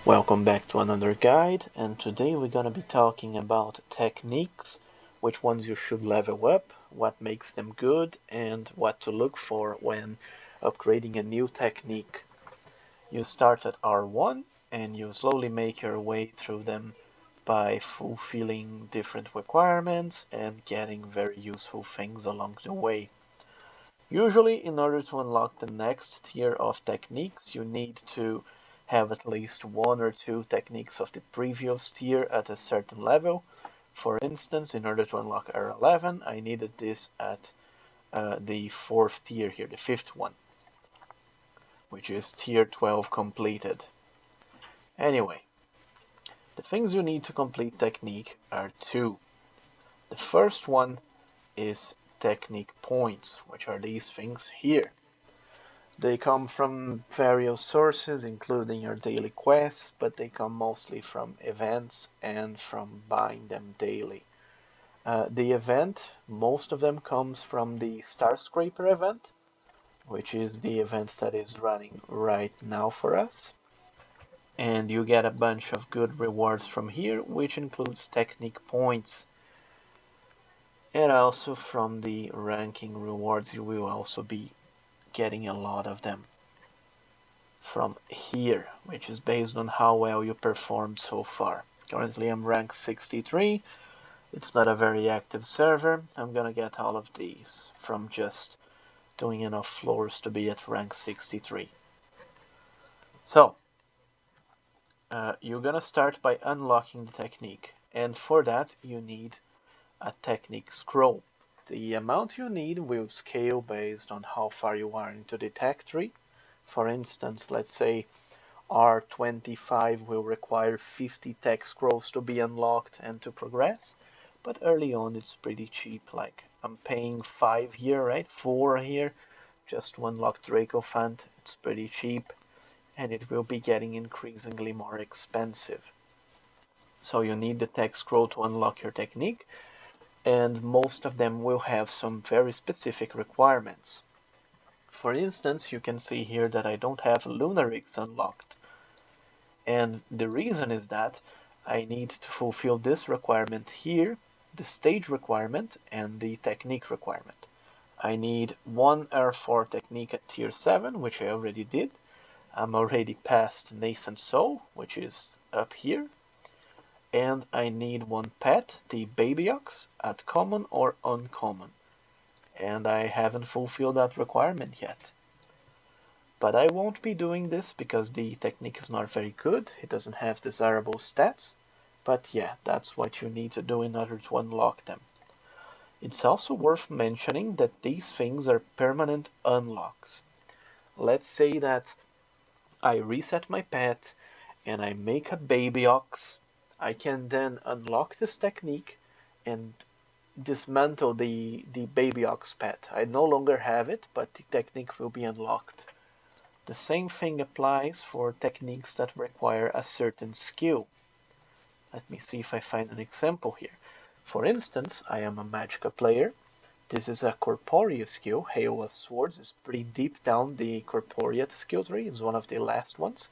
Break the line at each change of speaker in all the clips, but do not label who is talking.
Welcome back to another guide, and today we're going to be talking about techniques, which ones you should level up, what makes them good, and what to look for when upgrading a new technique. You start at R1 and you slowly make your way through them by fulfilling different requirements and getting very useful things along the way. Usually, in order to unlock the next tier of techniques, you need to have at least one or two techniques of the previous tier at a certain level. For instance, in order to unlock R11, I needed this at the fourth tier here, the fifth one, which is tier 12 completed. Anyway, the things you need to complete technique are two. The first one is technique points, which are these things here. They come from various sources, including your daily quests, but they come mostly from events and from buying them daily. The event, most of them comes from the Star Scraper event, which is the event that is running right now for us. And you get a bunch of good rewards from here, which includes technique points. And also from the ranking rewards, you will also be getting a lot of them from here, which is based on how well you performed so far. Currently I'm rank 63. It's not a very active server. I'm gonna get all of these from just doing enough floors to be at rank 63. So, you're gonna start by unlocking the technique, and for that you need a technique scroll. The amount you need will scale based on how far you are into the tech tree. For instance, let's say R25 will require 50 tech scrolls to be unlocked and to progress, but early on it's pretty cheap, like I'm paying 5 here, right? 4 here, just to unlock Dracophant. It's pretty cheap, and it will be getting increasingly more expensive. So you need the tech scroll to unlock your technique, and most of them will have some very specific requirements. For instance, you can see here that I don't have Lunarix unlocked. And the reason is that I need to fulfill this requirement here, the stage requirement, and the technique requirement. I need one R4 technique at tier 7, which I already did. I'm already past Nascent Soul, which is up here. And I need one pet, the Baby Ox, at common or uncommon. And I haven't fulfilled that requirement yet. But I won't be doing this because the technique is not very good. It doesn't have desirable stats. But yeah, that's what you need to do in order to unlock them. It's also worth mentioning that these things are permanent unlocks. Let's say that I reset my pet and I make a baby ox. I can then unlock this technique and dismantle the baby ox pet. I no longer have it, but the technique will be unlocked. The same thing applies for techniques that require a certain skill. Let me see if I find an example here. For instance, I am a Magicka player. This is a Corporea skill. Hail of Swords is pretty deep down the Corporea skill tree. It's one of the last ones.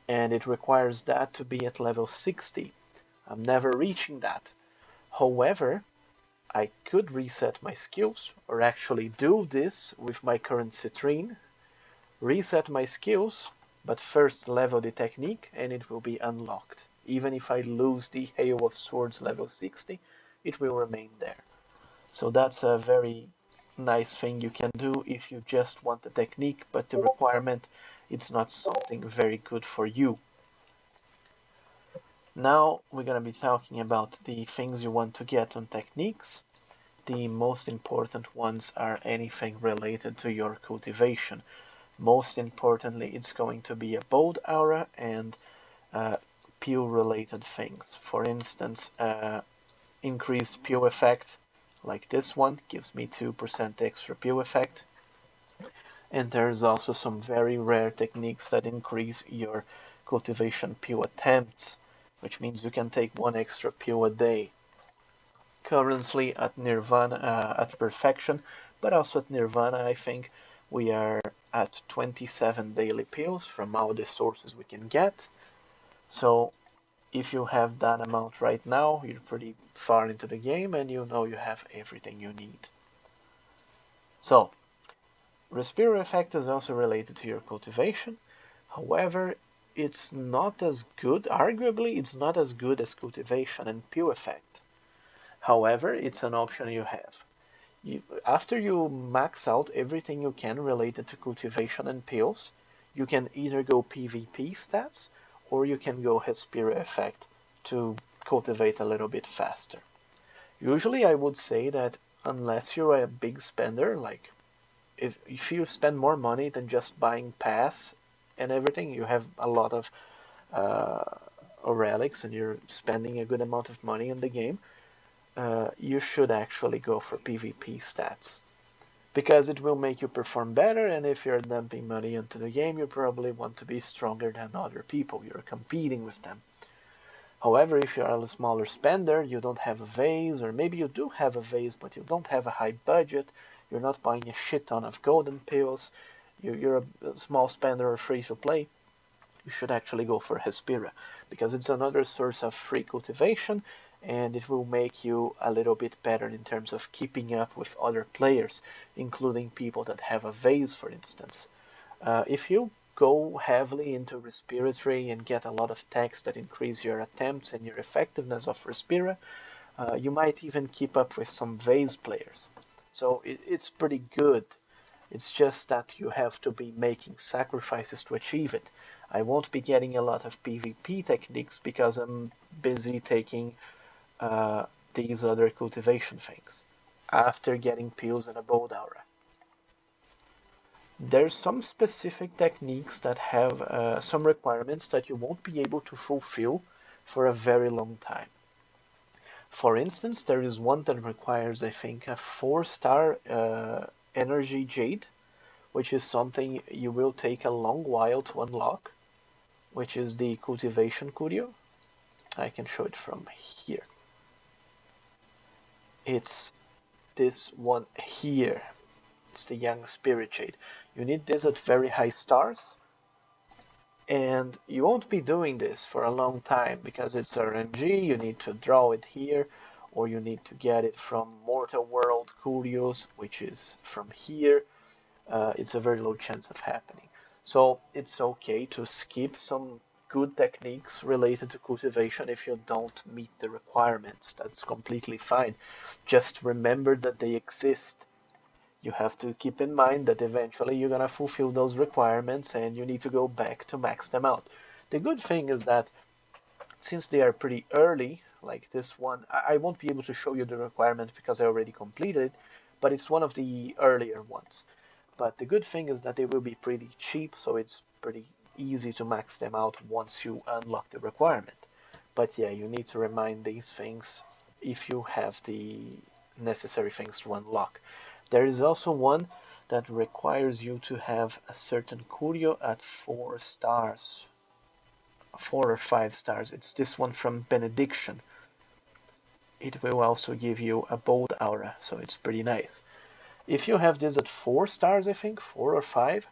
And it requires that to be at level 60. I'm never reaching that. However, I could reset my skills, or actually do this with my current citrine, reset my skills, but first level the technique and it will be unlocked. Even if I lose the Hail of Swords level 60, it will remain there. So that's a very nice thing you can do if you just want the technique, but the requirement, it's not something very good for you. Now we're going to be talking about the things you want to get on techniques. The most important ones are anything related to your cultivation. Most importantly, it's going to be abode aura and peel related things. For instance, increased peel effect, like this one, gives me 2% extra peel effect. And there's also some very rare techniques that increase your cultivation peel attempts, which means you can take 1 extra peel a day. Currently at Nirvana, at Perfection, but also at Nirvana, I think we are at 27 daily peels from all the sources we can get. So if you have that amount right now, you're pretty far into the game and you know you have everything you need. So, Respira effect is also related to your cultivation. However, it's not as good, arguably, it's not as good as cultivation and pure effect. However, it's an option you have. After you max out everything you can related to cultivation and pills, you can either go PvP stats or you can go Respira effect to cultivate a little bit faster. Usually I would say that unless you're a big spender, like if you spend more money than just buying pass and everything, you have a lot of uh, relics and you're spending a good amount of money in the game, you should actually go for PvP stats because it will make you perform better. And if you're dumping money into the game, you probably want to be stronger than other people. You're competing with them. However, if you're a smaller spender, you don't have a vase, or maybe you do have a vase, but you don't have a high budget, you're not buying a shit ton of golden pills, you're a small spender or free to play, you should actually go for Respira, because it's another source of free cultivation, and it will make you a little bit better in terms of keeping up with other players, including people that have a vase, for instance. If you go heavily into respiratory and get a lot of techs that increase your attempts and your effectiveness of Respira, you might even keep up with some vase players. So it's pretty good. It's just that you have to be making sacrifices to achieve it. I won't be getting a lot of PvP techniques because I'm busy taking uh, these other cultivation things after getting pills and abode aura. There's some specific techniques that have some requirements that you won't be able to fulfill for a very long time. For instance, there is one that requires, I think, a 4-star energy jade, which is something you will take a long while to unlock, which is the cultivation curio. I can show it from here. It's this one here. It's the young spirit jade. You need this at very high stars, and you won't be doing this for a long time because it's RNG. You need to draw it here, or you need to get it from Mortal World Curios, which is from here. It's a very low chance of happening. So it's okay to skip some good techniques related to cultivation if you don't meet the requirements. That's completely fine. Just remember that they exist. You have to keep in mind that eventually you're gonna fulfill those requirements and you need to go back to max them out. The good thing is that since they are pretty early, like this one, I won't be able to show you the requirement because I already completed it, but it's one of the earlier ones. But the good thing is that they will be pretty cheap, so it's pretty easy to max them out once you unlock the requirement. But yeah, you need to remind these things if you have the necessary things to unlock. There is also one that requires you to have a certain curio at 4 stars. 4 or 5 stars. It's this one from Benediction. It will also give you a bold aura, so it's pretty nice. If you have this at 4 stars, I think, 4 or 5,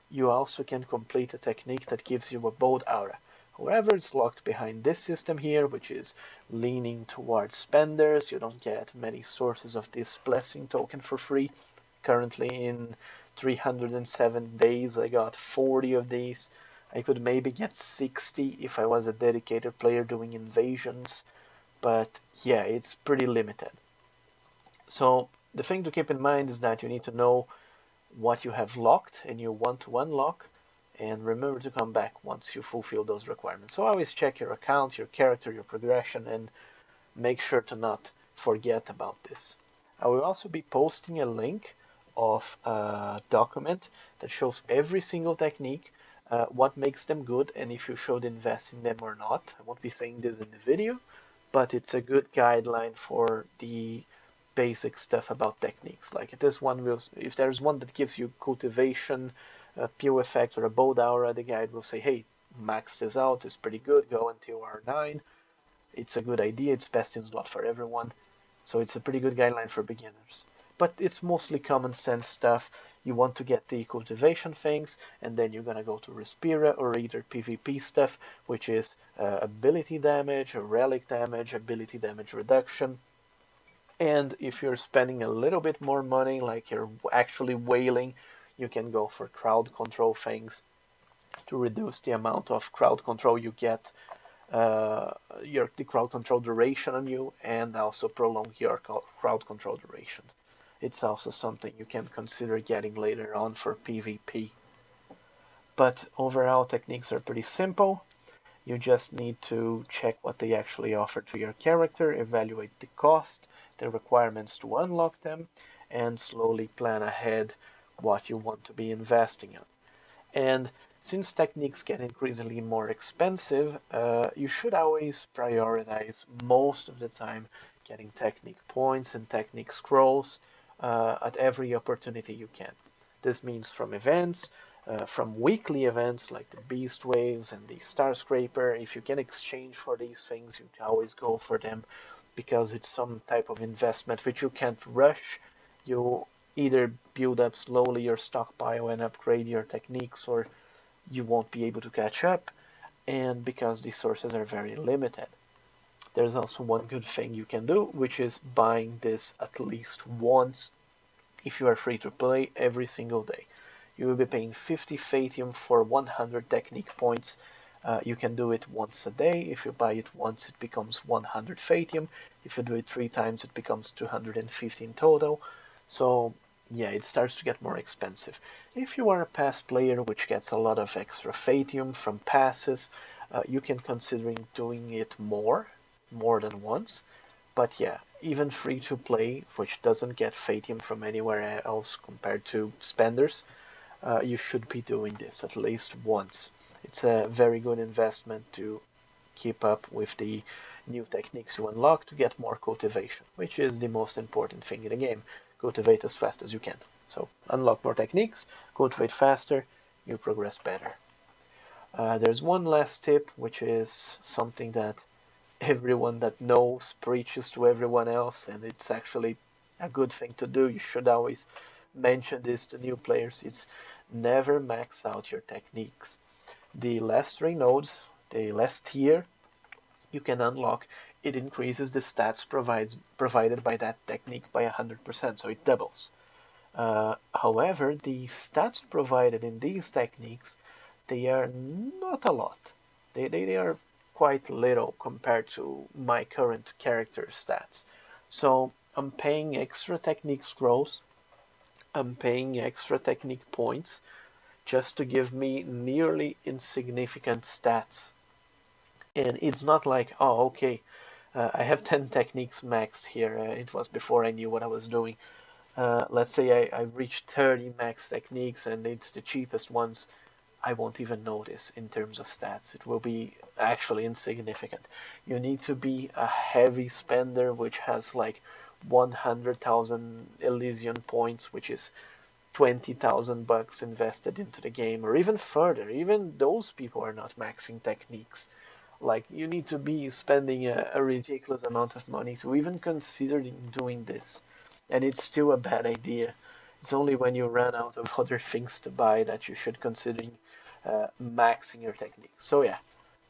you also can complete a technique that gives you a bold aura. However, it's locked behind this system here, which is leaning towards spenders. You don't get many sources of this blessing token for free. Currently in 307 days, I got 40 of these. I could maybe get 60 if I was a dedicated player doing invasions, but yeah, it's pretty limited. So the thing to keep in mind is that you need to know what you have locked and you want to unlock, and remember to come back once you fulfill those requirements. So always check your account, your character, your progression, and make sure to not forget about this. I will also be posting a link of a document that shows every single technique, what makes them good, and if you should invest in them or not. I won't be saying this in the video, but it's a good guideline for the basic stuff about techniques. Like if there's one that gives you cultivation, pure effect, or a bold aura, the guide will say, hey, max this out, it's pretty good, go until R9. It's a good idea, it's best in slot for everyone. So it's a pretty good guideline for beginners. but it's mostly common sense stuff. You want to get the cultivation things, and then you're gonna go to Respira or either PvP stuff, which is ability damage, relic damage, ability damage reduction. And if you're spending a little bit more money, like you're actually whaling, you can go for crowd control things to reduce the amount of crowd control you get, the crowd control duration on you, and also prolong your crowd control duration. It's also something you can consider getting later on for PvP. But overall, techniques are pretty simple. You just need to check what they actually offer to your character, evaluate the cost, the requirements to unlock them, and slowly plan ahead what you want to be investing in. And since techniques get increasingly more expensive, you should always prioritize most of the time getting technique points and technique scrolls at every opportunity you can. This means from events, from weekly events like the Beast Waves and the Star Scraper. If you can exchange for these things, you always go for them because it's some type of investment which you can't rush. You either build up slowly your stockpile and upgrade your techniques, or you won't be able to catch up, and because the sources are very limited. There's also one good thing you can do, which is buying this at least once if you are free to play every single day. You will be paying 50 fateum for 100 technique points. You can do it once a day. If you buy it once, it becomes 100 fateum. If you do it 3 times, it becomes 250 in total. So yeah, it starts to get more expensive. If you are a pass player, which gets a lot of extra fateum from passes, you can consider doing it more than once. But yeah, even free to play, which doesn't get fateum from anywhere else compared to spenders, you should be doing this at least once. It's a very good investment to keep up with the new techniques you unlock to get more cultivation, which is the most important thing in the game. Cultivate as fast as you can. So unlock more techniques, cultivate faster, you progress better. There's one last tip, which is something that everyone that knows preaches to everyone else, and it's actually a good thing to do. You should always mention this to new players. It's never max out your techniques. The last 3 nodes, the last tier you can unlock, it increases the stats provided by that technique by 100%, so it doubles. However, the stats provided in these techniques, they are not a lot. They are quite little compared to my current character stats. So I'm paying extra technique scrolls, I'm paying extra technique points just to give me nearly insignificant stats. And it's not like, oh, okay, I have 10 techniques maxed here. It was before I knew what I was doing. Let's say I reached 30 max techniques and it's the cheapest ones. I won't even notice in terms of stats. It will be actually insignificant. You need to be a heavy spender, which has like 100,000 Elysian points, which is 20,000 bucks invested into the game, or even further. Even those people are not maxing techniques. Like, you need to be spending a ridiculous amount of money to even consider doing this. And it's still a bad idea. It's only when you run out of other things to buy that you should consider maxing your technique. So yeah,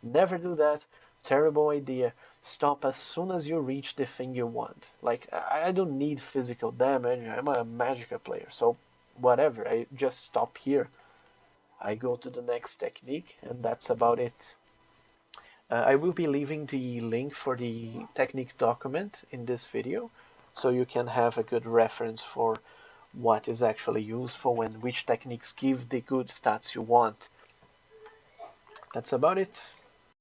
never do that. Terrible idea. Stop as soon as you reach the thing you want. Like, I don't need physical damage. I'm a Magicka player, so whatever. I just stop here. I go to the next technique, and that's about it. I will be leaving the link for the technique document in this video, so you can have a good reference for what is actually useful and which techniques give the good stats you want. That's about it.